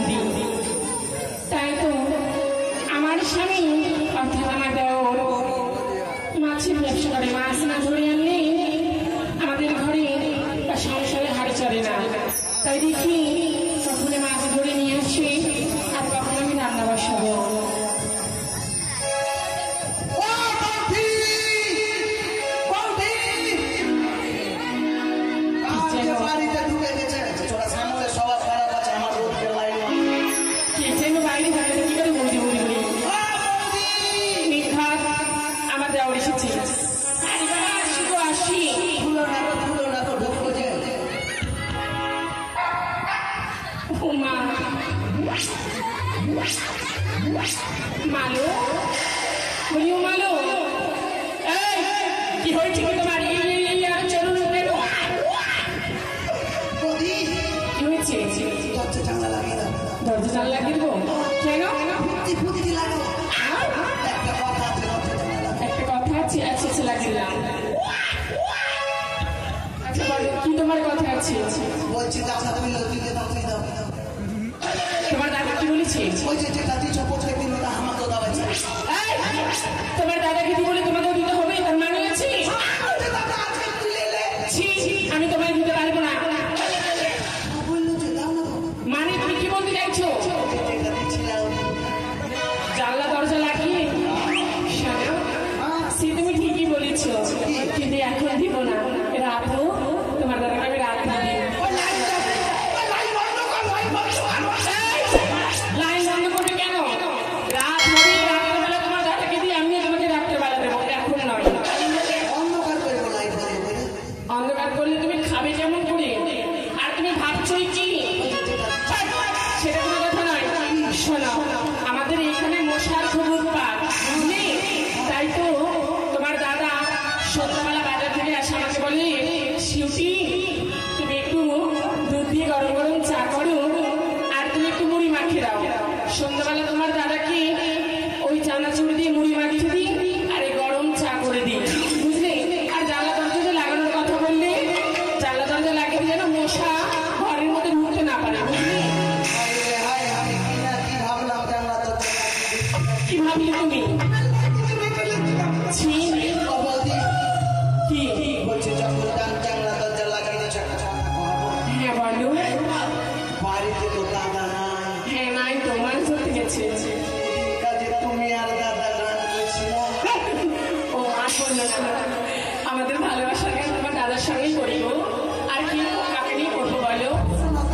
বন্দি। তাই তো আমার স্বামী অর্থাৎ আমার দেওর মাছের ব্যবসা করে, মাছ না ধরে আনলে আমাদের ঘরে বা সংসারে হাড় চড়ে না। তাই দেখি কখনো মাছ ধরে নিয়ে আসি আর কখনো আমি রান্না বসাবো। মালো বলিও মালো, কি হয়েছে কি তোমার? চলুন কি হয়েছে? দরজা জানলা লাগিয়ে কেন? একটা কথা আছে। আচ্ছা আচ্ছা লাগিলাম। আচ্ছা বলো কি তোমার কথা আছে? বলছি তোমার দাদা কি বলেছে? তোমার দাদাকে কি বলে তোমাকে দিতে হবে? তার মানে আছে আমি তোমায় দিতে পারবো না। মানে তুমি কি বলতে চাইছো? জানলা দরজা লাগিয়ে সে তুমি ঠিকই বলেছো, কিন্তু এখন দিব না। রাখো তোমার দাদাকে আমি রাত না দিই। লাইন বন্ধ করবে কেন? রাত হবে, রাত্রেবেলা তোমার দাদাকে দিয়ে আমিও তোমাকে রাত্রেবেলা দেবো, এখন নয়। অন্ধকার করলে তুমি খাবে কেমন করে? আর তুমি ভাবছোই কি? সেটা কোনো কথা নয়। শোনো, আমাদের এখানে মশার খুব উৎপাত, বুঝলি? তাই তো তোমার দাদা সন্ধ্যাবেলা বাজার থেকে আসে আমাকে বলে, শিউটি তুমি একটু দুধ দিয়ে গরম গরম চা করো আর তুমি একটু মুড়ি মাখিয়ে দাও। সন্ধ্যাবেলা তোমার দাদাকে ওই চানাচুর দিয়ে মুড়ি মাখিয়ে দিই আর এই গরম চা করে দিই, বুঝলে? আর জানলা দরজা লাগানোর কথা বললে জানলা দরজা লাগিয়ে দিয়ে যেন মশা ঘরের মধ্যে ঢুকতে না পারে, বুঝলি? কি ভাবলি তুমি? হ্যাঁ বলো। হ্যাঁ নাই, তোমার চলতে গেছে। ও আসল না, আমাদের ভালোবাসার গান তোমার দাদার সঙ্গেই করবো। আর কি কাকে নিয়ে করবো বলো?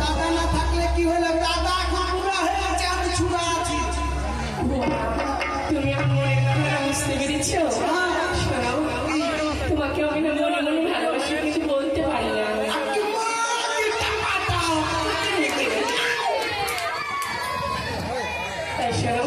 দাদা না থাকলে কি হলো? দাদা এখন বুড়া হয়ে গেছে, আমি ছুড়া আছি। তুমি আমার মনের কথা বুঝতে পেরেছো? শোনাও, তোমাকে আমি না মনে মনে ভালোবাসি, কিছু বলতে পারি না। তাই শোনো,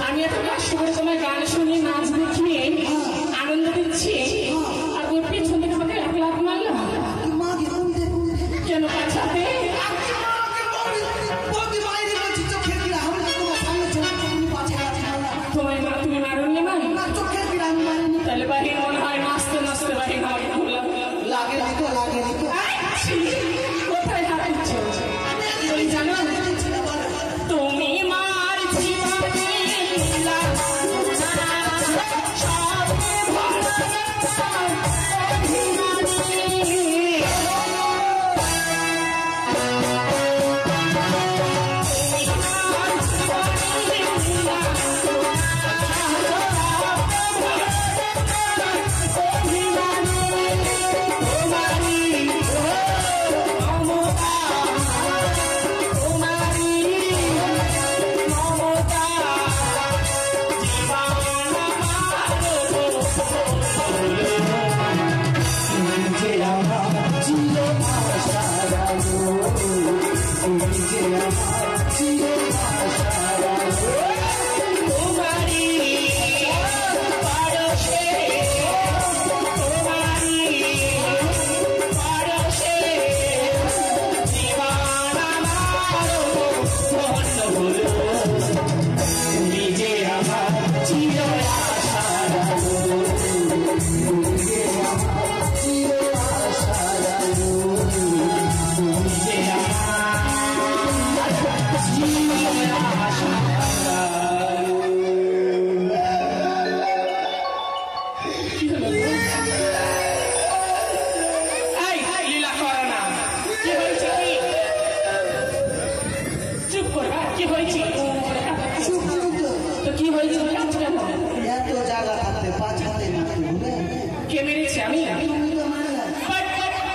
আমি এত কষ্ট করে তোমার গান শুনিয়ে নাচ দেখিয়ে আনন্দ দিচ্ছি আর তুমি পেছন থেকে আমাকে এক লাখ মারলো কেন পাছাতে তুমি মারুননি মানে তাহলে বাহির মনে হয় নাচতে নাচতে বাহির হয় কোথায় হারাচ্ছ জানো তুমি মার জীবনে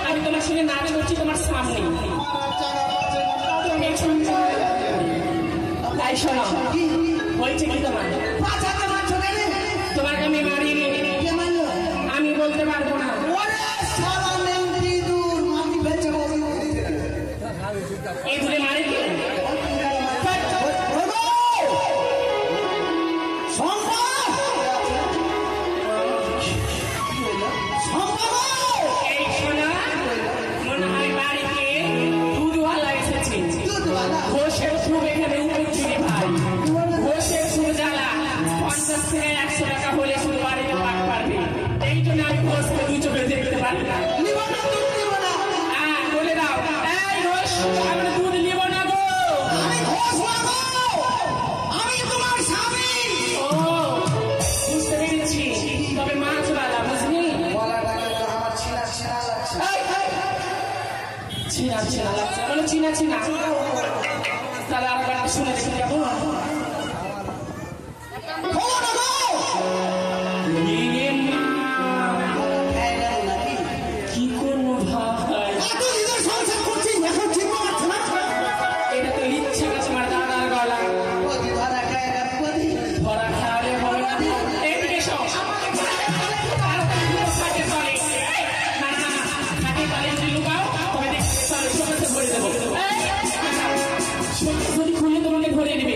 আমি তোমার সঙ্গে নাচ করছি তোমার সামনে তাই শোনো বলছে কি তোমাকে আমি মারিনি আমি বলতে পারবো না এই দূরে মারি কি চিনা চিনা তাহলে আবার শুনে দেখি কেমন কি করবো ভাই এটা তো ইচ্ছে গেছে আমার দাদার গলা ধরা খাওয়ালে হবে না এইদিকে সব খাটে তলে খাটে তলে যদি লুকাও তবে দেখতে চলে সবাই ভরে দেবো যদি খুলে তোমাকে ধরে নেবে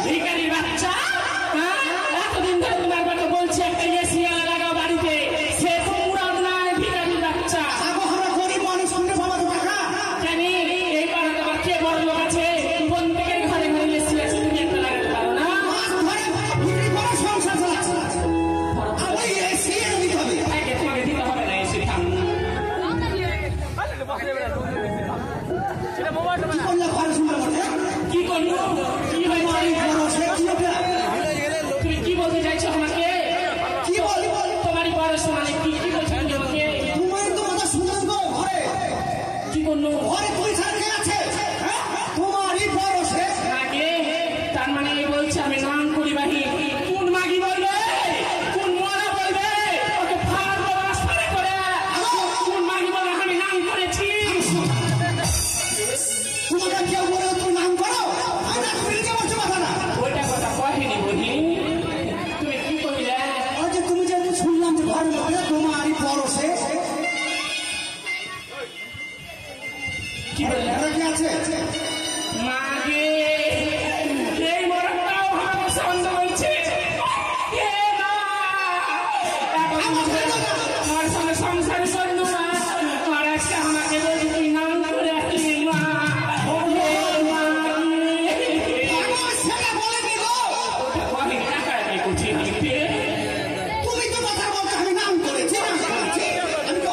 ভিখারির বাচ্চা, হ্যাঁ? এতদিন ধরে তোমার বাবা বলছে একটা এসি লাগাও বাড়িতে, সে তো মুরাদ নয়, ভিখারির বাচ্চা। জানি এই পাড়াতে আবার কে বড় লোক আছে, প্রত্যেকের ঘরে ঘরে এসি আছে, তুমি একটা লাগাতে পারো না? আগে তোমাকে দিতে হবে না এসি, থাম। কি করবো? কি হয়েছে? তুমি কি বলতে চাইছো আমাকে? তোমারই বয়স মানে কি কি বলছো তুমি আমাকে? কি করলো? আগে তার মানে এই বলছে আমি নাম করি বাহি। কোন মাগি বলবে? কোন মরা বলবে? ওকে ফাড় বাস ফাড়ে করে। কোন মাগি বলে আমি নাম করেছি? ওইটা কথা কহেনি বহি। তুমি কি কহিলে? তুমি যেহেতু শুনলাম যে ঘরের মধ্যে তোমারই পরশে কি বললে? কি আছে? মাগে এই মরটাও আমার সন্দ হয়েছে। এ মা! আমার সঙ্গে সংসার করলু না। আর আজকে আমাকে বলছি তুই নাম করে আসলি মা। এ মা! সেটা বলে কি গো? ওটা কবে টাকা আদায় করছি আমাকে? তুমি তো কথা বলছো আমি নাম করেছি,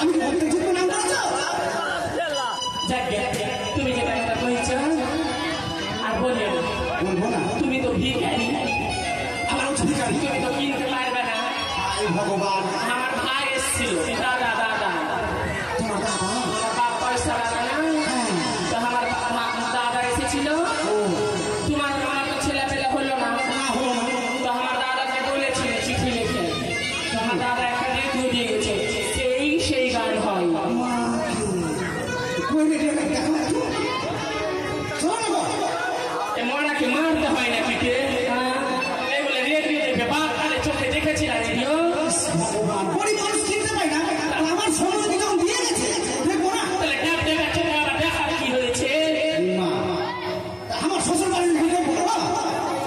আমি বলতে ঠিক নাম করেছো? যাকে তুমি যেটা কথা কইছ আর বলিও না। বলবো না, তুমি তো ভিখারি, আমার হচ্ছে ভিখারি। তুমি তো কিনতে পারবে না। আয় ভগবান, আমার ভাই এসেছিল, দাদা দাদা তোমার দাদা? আমার বাপ পয়সা দাদা না, তো আমার দাদা এসেছিল। তোমার তো ছেলে পেলে হলো না, তো আমার দাদাকে বলেছিল চিঠি লিখে, তো আমার দাদা একটা রেডিও দিয়ে গেছে, সেই গান হয়। মরাকে মারতে হয় না পিঠে, এই বলে রেডিও দেখে বাপ তাহলে চোখে দেখেছি না রেডিও। আমার সময় যখন দিয়ে গেছে দেখবো না। তাহলে ডাক দেখাচ্ছে আবার দেখার কি হয়েছে? আমার শ্বশুর বাড়ির ভিতরে বলবো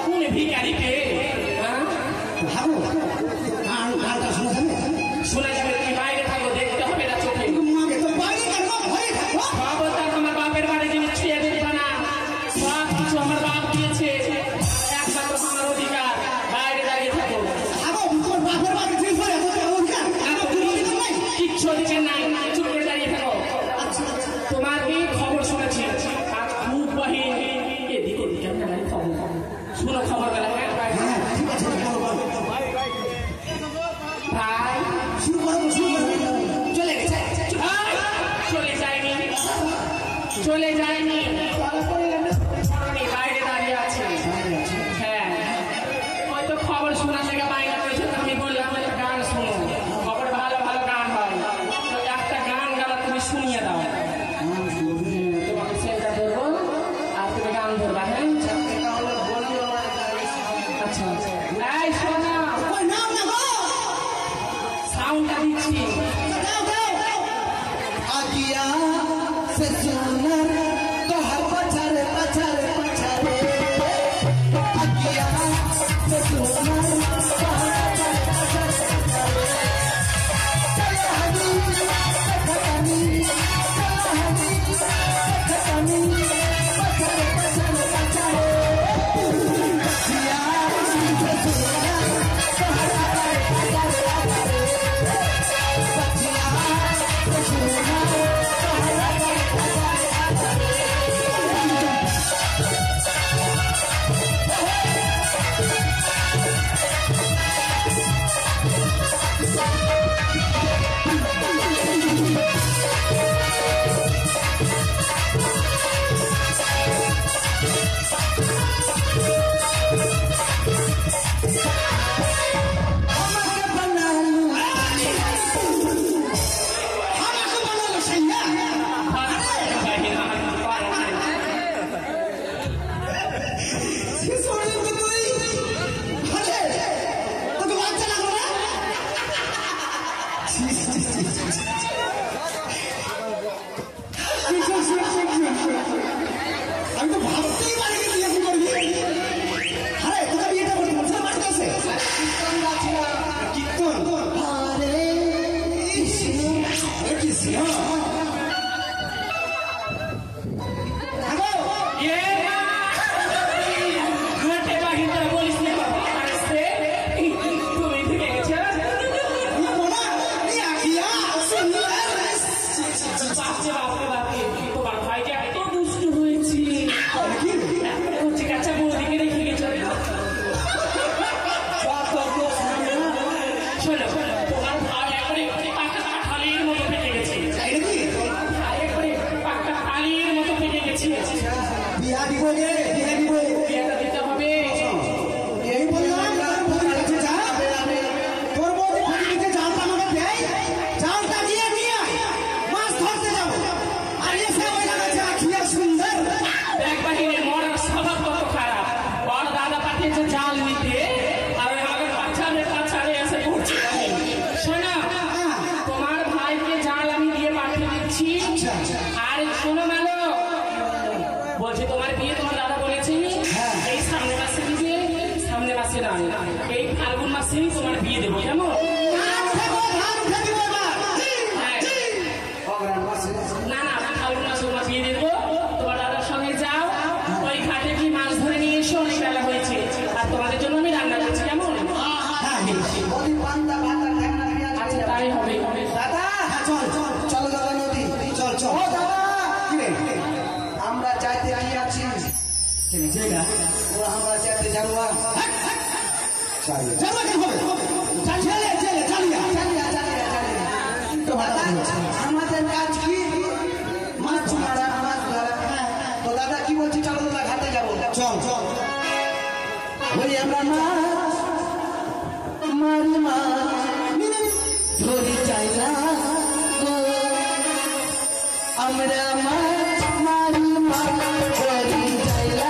কোন ভিখারিকে? ভাবো গানটা শোনা যাবে? শোনা যাবে, তুমি বাইরে থাকো, দেখতে হবে না চোখে। মাকে তো বাইরে কেন ঘরে থাকবো? খবরদার তোমার বাপের বাড়ি জিনিস ছুঁয়ে দেখবে না, সব কিছু আমার বাপ দিয়েছে, একমাত্র আমার অধিকার, বাইরে দাঁড়িয়ে থাকো। ভাবো তোমার বাপের বাড়ি ঠিক করে কিচ্ছু অধিকার নাই, চুপ করে দাঁড়িয়ে থাকো। তোমার কি খবর শুনেছি আজ খুব বাহির এদিকে এদিকে আমি দাঁড়িয়ে খবর শুনো, খবর বেলা ভাই চলে গেছে। চলে যায়নি, চলে যায়নি, বাইরে দাঁড়িয়ে আছে। হ্যাঁ, হয়তো খবর শোনার থেকে বাইরে রয়েছে, আমি বললাম একটা গান শুনো, খবর ভালো ভালো গান হয়, তো একটা গান গালা তুমি শুনিয়ে দাও। তোমাকে সেটা ধরবো আর তুমি গান ধরবা। হ্যাঁ, যে জাল নিতে আর আমাদের পাছাড়ে এসে পড়ছে। শোনো, তোমার ভাইকে জাল আমি দিয়ে পাঠিয়ে দিচ্ছি। আর শোনো মেলো, বলছি তোমার বিয়ে তোমার দাদা বলেছি এই সামনে মাসে দিবে, সামনে মাসে না, এই ফাল্গুন মাসেই তোমার বিয়ে দেবো, কেমন? না না, ফাল্গুন মাসে তোমার বিয়ে দিয়ে দেবো। তোমার দাদার সঙ্গে যাও, ওই ঘাটে কি মাছ ধরে নিয়ে এসো, অনেক বেলা হয়েছে। আর তোমাদের জন্য আমি রান্না করছি, কেমন? আচ্ছা তাই হবে। দাদা চলো দাদা নদী, চল চল। ও দাদা, আমরা যাইতে কি আছি আমরা যাইতে জানুয়া আমাদের কাজ কি? মাছ মারা, মাছ ধরা। তো দাদা কি বলছি, চলো দাদা ঘাটে যাবো। চল চল। ওই আমরা মাছ মারি, মাছ ধরি চাই না, আমরা মাছ মারি, মাছ ধরি চাই না।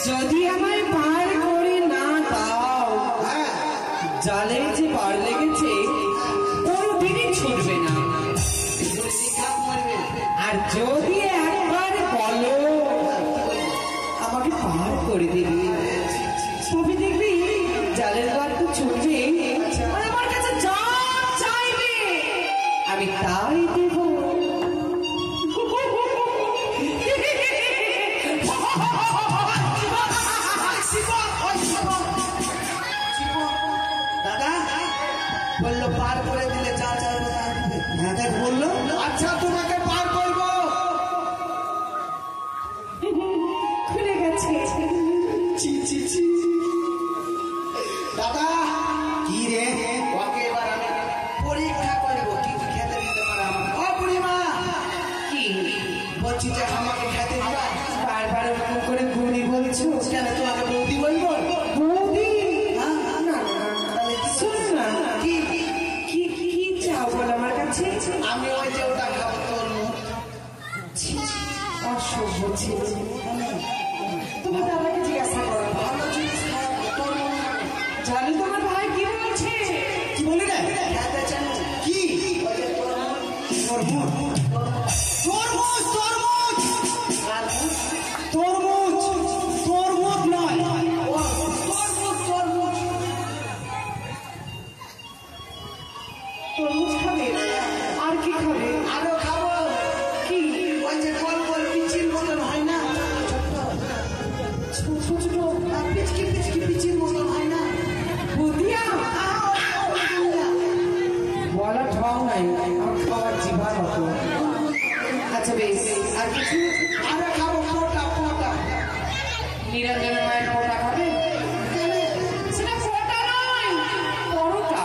যদি আমায় পার করে না দাও, জালে যে পার লেগেছে কোনোদিনই ছুটবে না। আর যদি একবার বলো আমাকে পার করে দিবি, তবে দেখবি জালের পার তো ছুটবে, আর আমার কাছে যা চাইবে আমি তাই দেব। দাদা বললো পার করে দিলে যা চাইবে তা দিবে। হ্যাঁ দেখ বললো, আচ্ছা তোমাকে পার করবো। খুলে গেছে। দাদা কি রে, ওকে এবার আমি পরীক্ষা করবো কি কি খেতে দিতে পারে আমাকে। ও বুড়িমা, কি বলছি যে আমাকে খেতে দিবা। বারবার ওরকম করে বৌদি বলছো কেন তোমাকে বৌদি বলবো? বৌদি হ্যাঁ? না না, তাহলে কি শোন না, কি কি কি চাও বল আমার কাছে। আমি ওই যে ওটা খাবো তোর মুখ। অসভ্য ছিল। তোমার দাদাকে জিজ্ঞাসা করো, ভালো জিনিস খাবো তোর মুখ। জানি তোমার ভাই কি বলছে। কি বলি রে? খেতে চান কি? ওই যে তোর মুখ। তরমুজ তরমুজ তরমুজ তরমুজ নয়, তরমুজ তরমুজ তরমুজ খাবে আর কি খাবে? আরো খাবো। কি ওই যে গোল গোল পিচির মতন হয় না, ছোট ছোট পিচকি পিচকি পিচির মতন হয় না, বুদিয়া বলা ঢং নাই, আমার খাওয়ার জিভার মতো। আচ্ছা বেশ, আর কিছু? আরো খাবো পোটা পোটা। নিরঞ্জনের মায়ের পোটা খাবে? সেটা পোটা নয়, পরোটা।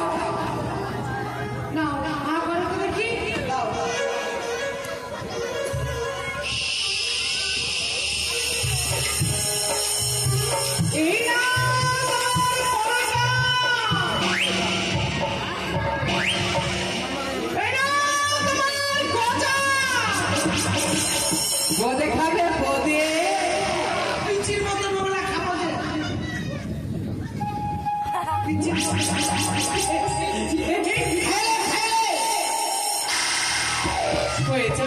না হা করো তো দেখি। দাও এই না পরোটা। এই না তোমার গজা। বোঁদে খাবে বোঁদে। পিচির মতন ওগুলা খাবো যে পিচির হয়েছে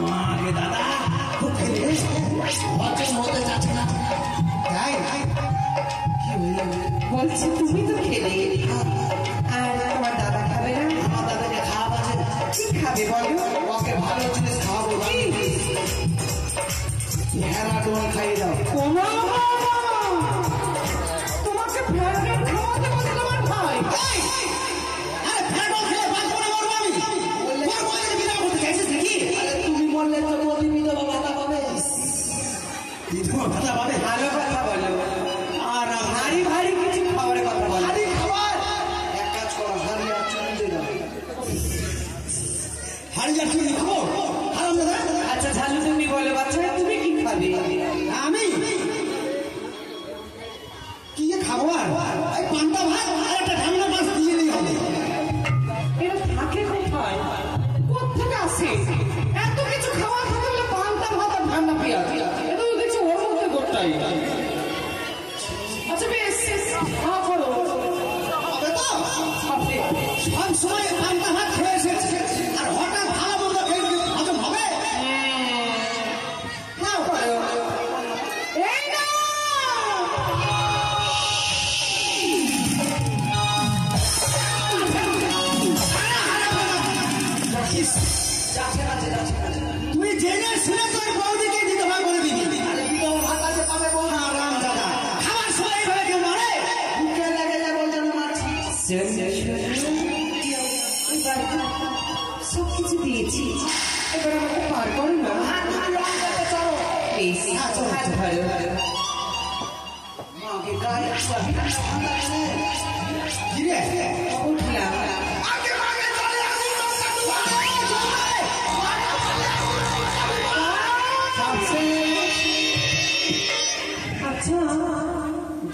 মাগে দাদা খুব খেলে হজম হতে যাচ্ছে না। তাই কি হইলো? বলছি তুমি তো খেলে, আর তোমার দাদা খাবে না? আমার দাদাকে খাওয়াবো যে, কি খাবে বলো? ওকে ভালো জিনিস খাওয়াবো। হেরাডোন খাইয়ে দাও। কোনো তোমাকে ফেরাডন খাওয়াতে বলে তোমার ভাই? আরে হেরাডোন খেলে বাদ করে মরবো আমি। তোর বয়সে বিনা করতে গেছিস নাকি? আরে তুমি বললে তো মোদি বিধবা ভাতা পাবে। বিধবা ভাতা পাবে? ভালো কথা বলো, আর ভারী ভারী কিছু খাবারের কথা বলো। হাড়ি খাবার। এক কাজ করো, হাড়ি আর চুন দিয়ে দাও। হাড়ি আর চুন খাবো? হারাম দাদা। আচ্ছা ঝালু তুমি বলো বাচ্চা, তুমি কি খাবে? আমি কি যে খাবো আর এই পান্তা ভাত আর একটা ঢামনা মাছ দিয়ে দিই হবে। এরা থাকে কোথায়, কোথেকে আসে এত কিছু খাওয়া খেতে হলে? পান্তা ভাত আর ঠান্ডা পেঁয়াজ, এটা তো দেখছি ওর মধ্যে গোটাই। আচ্ছা বেশ, হা করো। হবে তো? হবে। সব সময় পান্তা ভাত খেয়ে এসেছে আর হঠাৎ ভালো মন্দ খেয়ে দিলে হজম হবে? নাও করো। এই না তুই জেনে শুনে তোর বৌদিকে বিধবা করে দিবি। আরে বিধবা ভাত আছে পাবে বল। হারাম দাদা, খাবার সময় এইভাবে কেউ মারে? বুকে লেগে যায় বল যেন মারছি। সব কিছু দিয়েছি, এবার আমাকে পার করো না। বেশ, হাত ধরো। মাকে গায়ে ঠান্ডা করে। কি রে? উঠলাম। আগে আগে চলে আমি নৌকা ডুবাবো। আচ্ছা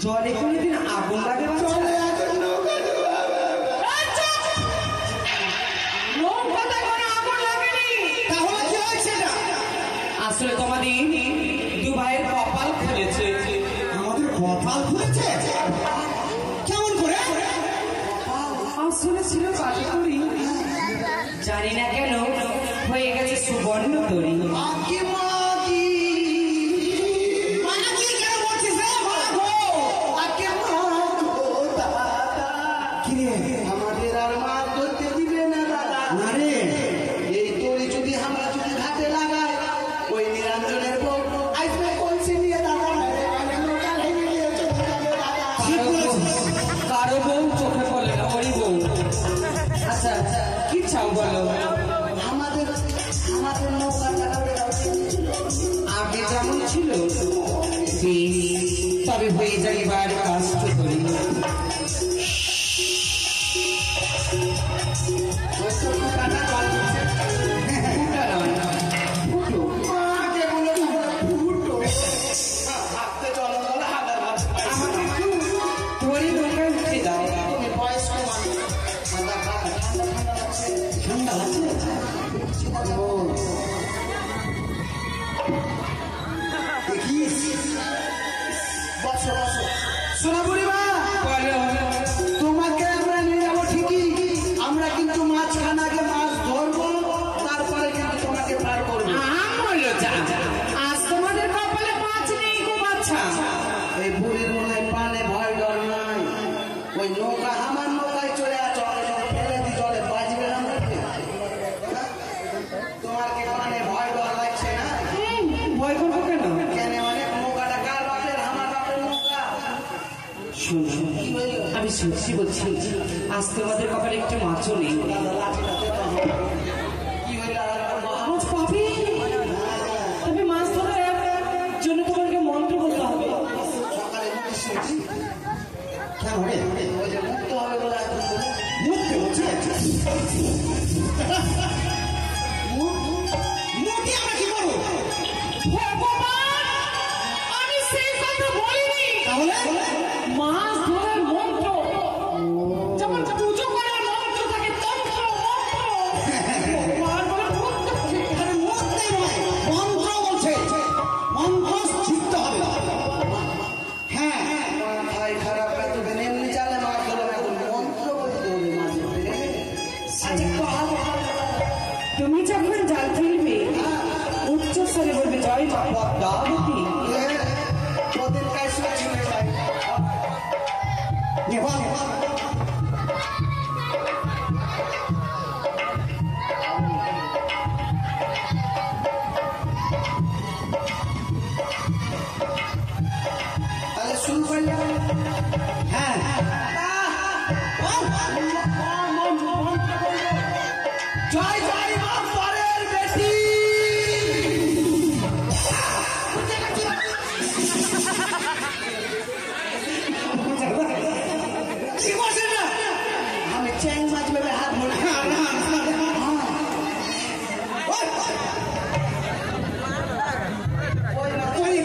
জলে কোনোদিন আগুন লাগে? আসলে তোমাদের দু ভাইয়ের কপাল খুলেছে। আমাদের কপাল খুলেছে কেমন করে? আসলে ছিল পাটি করি, জানি না কেন হয়ে গেছে সুবর্ণ তরী। আমাদের আর মাছ ধরতে দিবে না দাদা। না রে, এই তরি যদি আমরা যদি ঘাটে লাগাই, ওই নিরঞ্জনের বউ আসবে কলসি নিয়ে দাদা, নৌকা ভেঙে নিয়ে চলে যাবে দাদা। কারো বউ চোখে পড়ে না, ওরই বউ। আচ্ছা কি চাও বলো? আমাদের আমাদের নৌকাটা আগে যেমন ছিল তবে হয়ে যায় এবার কাষ্ট করি। তোমাকে আমরা নিয়ে যাবো ঠিকই, আমরা কিন্তু মাঝখানাকে মাছ ধরবো, তারপরে কিন্তু তোমাকে পার করবো। আজ তোমাদের কপালে মাছ নেই গো বাচ্চা। এই বুড়ির মনে পানে ভয় ডর নাই, ওই নৌকা আমার নৌকায় চলে আছো, ফেলে দি জলে বাজবে না নাকি? তোমার কি পানে ভয় ডর লাগছে না? ভয় করবো কেন? কেন মানে নৌকাটা কার বাপের? আমার বাপের নৌকা। শোনো আমি সত্যি বলছি, আজ তোমাদের কপালে একটু মাছও নেই। কি হইলো? মাছ পাবে, তবে মাছ ধরার জন্য তোমাকে মন্ত্র বলতে হবে। সকালে মুখে শুনছি কেন রে? ওই যে মুক্ত হবে বলে একদম বলে মুক্ত হচ্ছে। মুক্তি আমরা কি করবো? আমি সেই কথা বলিনি। তাহলে মাছ ধরার মন্ত্র, যেমন পুজো করার মন্ত্র থাকে, তন্ত্র মন্ত্র মন্ত্র বলছে, মন্ত্র শিখতে হবে। হ্যাঁ মাথায় খারাপ, এতদিন এমনি চালে মাছ ধরো, এখন মন্ত্র বলতে হবে মাছ ধরতে গেলে। তুমি যখন জাল ফেলবে উচ্চ স্বরে বলবে জয় মা পদ্মাবতী। ওদের কাজ শুনে যাই নেভাল তাহলে শুরু করলাম। হ্যাঁ জয় জয় মা পরের বেটি। কি বলছেন না? আমি চ্যাং মাছ ভেবে হাত ধরে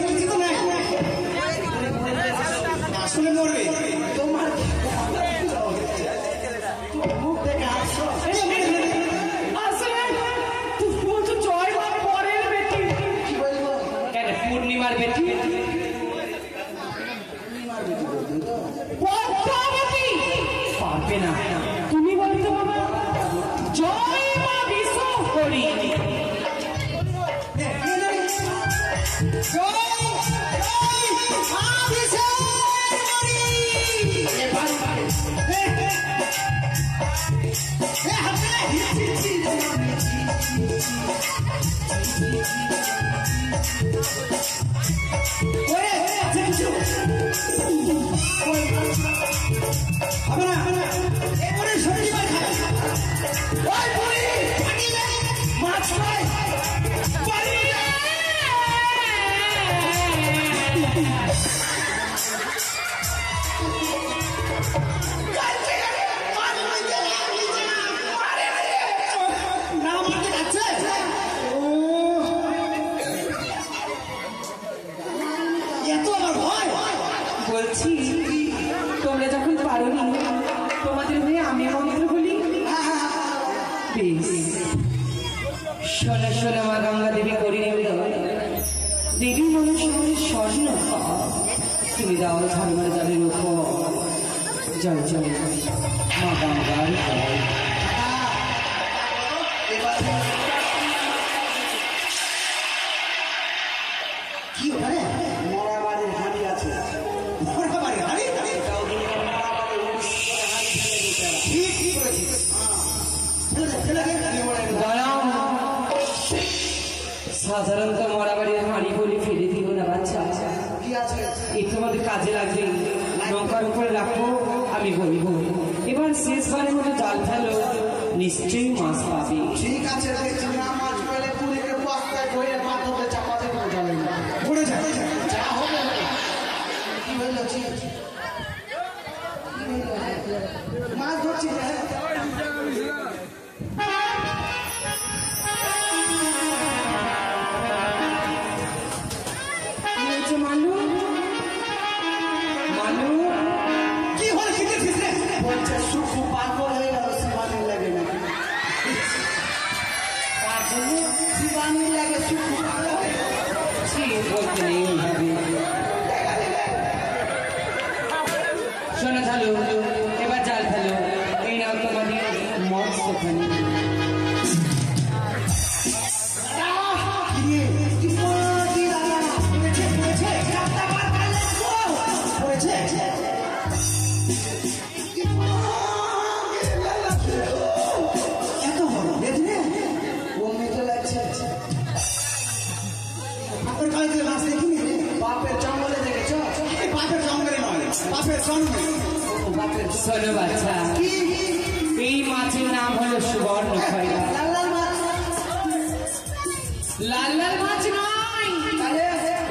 কিছু তো নাই, আসলে মরবে। তোমার মুখ দেখে হাসো। আসলে তুমি বলছো জয় মা পরের বেটি, কি বলবো? কেন পূর্ণিমার বেটি? পদ্মাবতী পারবে না। তুমি বলতো বাবা জয় মা বিশ্ব হরি। মাছ বলছি তোমরা যখন পারোনি, তোমাদের হয়ে আমি মন্ত্র বলি। বেশ, শোনো শোনো মা গঙ্গা দেবী করি দেবী মনসার স্বর্ণ তুমি দাও ধর্মের জালের উপর জল জল মা গঙ্গার কি ওখানে মরা বাড়ির হাঁড়ি আছে, মরা বাড়ির হাঁড়ি সাধারণত মরা বাড়ির হাঁড়ি বলে ফেলে দিব না বাচ্চা, কি আছে এই তোমাদের কাজে লাগবে, নৌকার উপরে রাখো আমি বলবো। এবার শেষবারের মতো জাল ফেলো, নিশ্চয়ই মাছ পাবে। ঠিক আছে, দেখছি না মাছ পেলে পুরীকে বস্তায় ধরে মাধ্যমে চাপাতে কোনো যাবে না, পড়ে যায় যা হবে। কি হইল মাছ ধরছি মানু মানু কি হল বলছে সুখু পাগল হয়ে গেল, শিবানী লাগে নাকি তার জন্য শিবানী লাগে সুখু পাগল হয়ে গেল। বলতে নেই ওইভাবে। শোনো ঝালু, এবার জাল ফেলো, এই নাও তোমাদের মৎস্যখানি। শোনো বাচ্চা, এই মাছের নাম হলো সুবর্ণ খয়রা। লাল লাল মাছ নয়,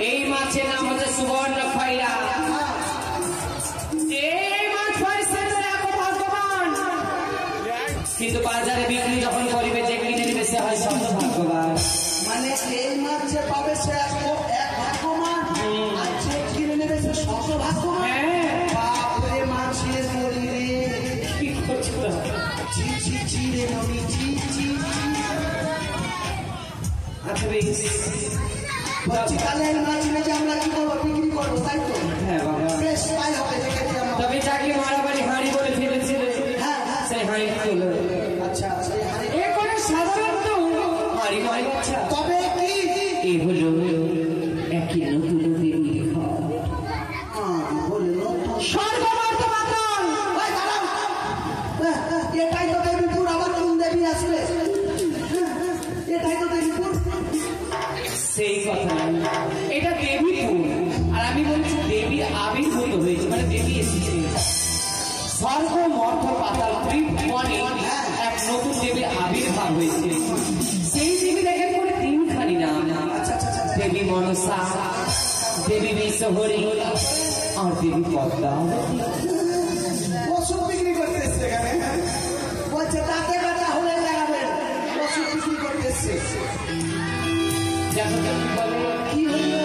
এই মাছের নাম হচ্ছে সুবর্ণ খয়রা। এই মাছ ভাগ্যবান, কিন্তু বাজারে বিক্রি যখন করিবে যে কিনে নেবে সে হয় শত ভাগ্যবান। মানে এই মাছ যে পাবে সে এক ভাগ্যবান, আর যে কিনে নেবে সে শত ভাগ্যবান। বাপরে মাছের বলি রে, কি করছো? ছি ছি ছি রে নবী, ছি ছি। আচ্ছা বেশ, বলছি তাহলে এই মাছ নিয়ে আমরা কি করবো, বিক্রি করবো, তাই তো? হ্যাঁ বাবা, বেশ তাই হবে, দেখেছি আমরা। তবে যাকে মারাবাড়ি হাঁড়ি বলে ফেলেছিল সেই হাঁড়ি তুলো। আচ্ছা আচ্ছা, এ কোনো সাধারণত হাঁড়ি নয় বাচ্চা, তবে কি এ হলো একই নতুন দেবীর ঘর। বললো সর্ববর্তমান এটাই তো দেবীপুর, আবার কোন দেবী আসবে? এটাই তো দেবীপুর। সেই কথা নয়, এটা দেবীপুর, আর আমি বলছি দেবীর আবির্ভূত হয়েছে, মানে দেবী এসেছে। স্বর্গ মর্ত পাতাল ত্রিভুবনে এক নতুন দেবীর আবির্ভাব হয়েছে। সেই দেবী দেখেন করে তিনখানি নাম, দেবী মনসা, দেবী বিশ্বহরি আর দেবী পদ্মা। ওষুধ বিক্রি করতে এসছে এখানে, বলছে তাতে ব্যথা হলে লাগাবেন, ওষুধ বিক্রি করতে এসছে। কি হইল?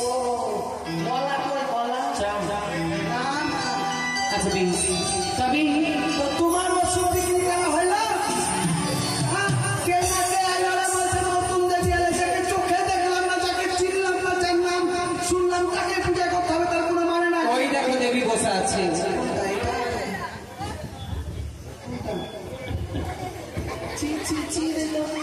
ও গলা কই গলা? না না, আচ্ছা বেশ, তবে তো তোমার ওষুধ বিক্রি করা হইল? কে না কে আলোরা বলছে নতুন দেবী এলে, যাকে চোখে দেখলাম না, যাকে চিনলাম না, যার নাম শুনলাম, তাকে পূজা করতে হবে, তার কোনো মানে নাই। ওই দেখো দেবী বসে আছে। ছি ছি ছি রে নবী।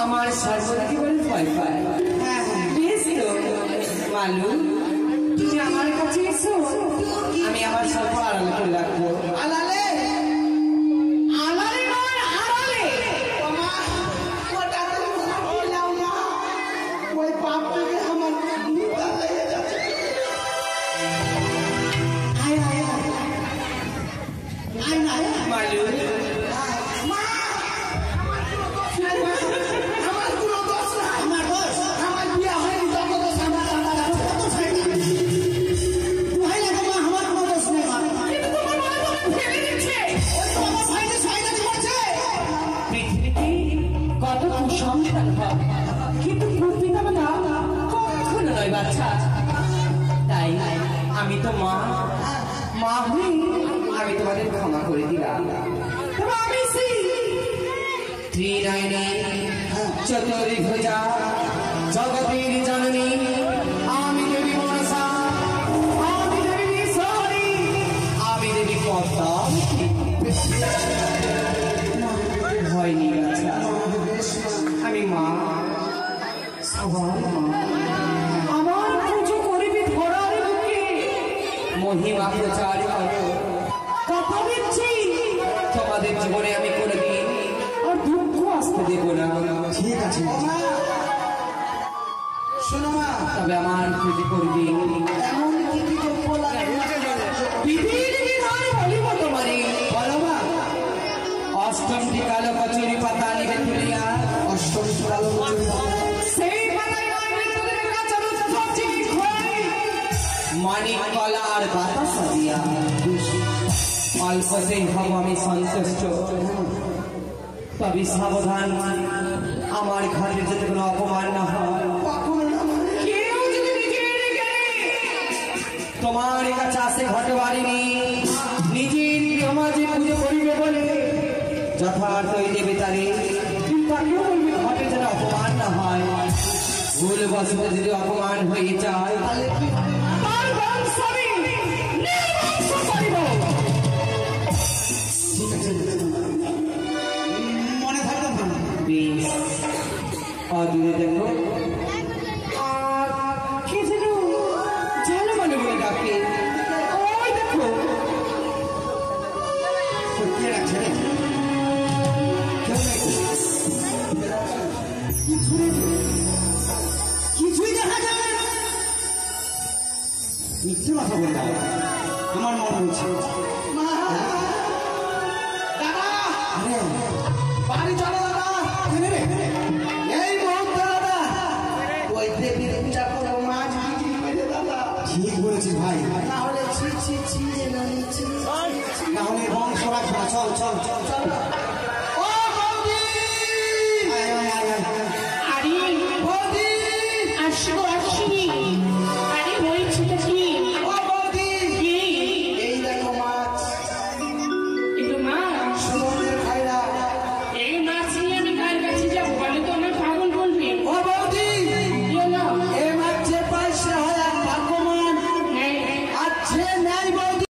আমার সরস্বতী বলে ভয় পায়। বেশ তো মালু, তুমি আমার কাছে এসো, আমি আমার সর্ব আড়াল করে রাখবো। বাচ্চা, তাই আমি তো মা হই, আমি তোমাদের ক্ষমা করে দিলাম। তবে আমি সেই ত্রিনয়নী চতুর্ভুজা জগতের জননী, আমি দেবী মনসা, আমি দেবী ঈশ্বরী, আমি দেবী পদ্মা। ভয় নেই বাচ্চা, আমি মা, সবার মা। আমার পুজো করবি ধরার বুকে, মহিমা প্রচার করো। কথা দিচ্ছি তোমাদের জীবনে আমি কোনোদিন আর দুঃখ আসতে দেব না। ঠিক আছে শোনো মা, তবে আমার পুজো করবি এমন কি যোগ্য লাগে বিধির বিধান বলিব তোমারে। বলো মা। অষ্টমটি কালো কচুরি পাতা নিবে তুলিয়া, অষ্টমী কালো সেই পাতায় রাখবে তোদের কাছে রুদ্রাক্ষী খোয়, মানিক কলা আর বাতাসা দিয়া, অল্পতেই হব আমি সন্তুষ্ট। তবে সাবধান, আমার ঘরে যদি কোনো অপমান না হয়, কেউ যদি নিজের জ্ঞানে তোমার কাছে আসে ঘটে বাড়িনি, নিজের সমাজে পুজো করিবে বলে যথার্থ দেবে তারে, তাকেও বলবে ঘটে যেন অপমান না হয়। ভুল বসতে যদি অপমান হয়ে যায়, তার বংশ আমি নির্বংশ করিব। মনে থাকবে না। বেশ, অদূরে দেখো আর কে যেন ঝালো মানে বলে ডাকে, ওই দেখো। কে রাখছে রে? কেউ নেই তো? কিছুই দেখা যায় না। মিথ্যে কথা বলতে হবে, আমার মন বলছে। দাদা আরে বাড়ি চলো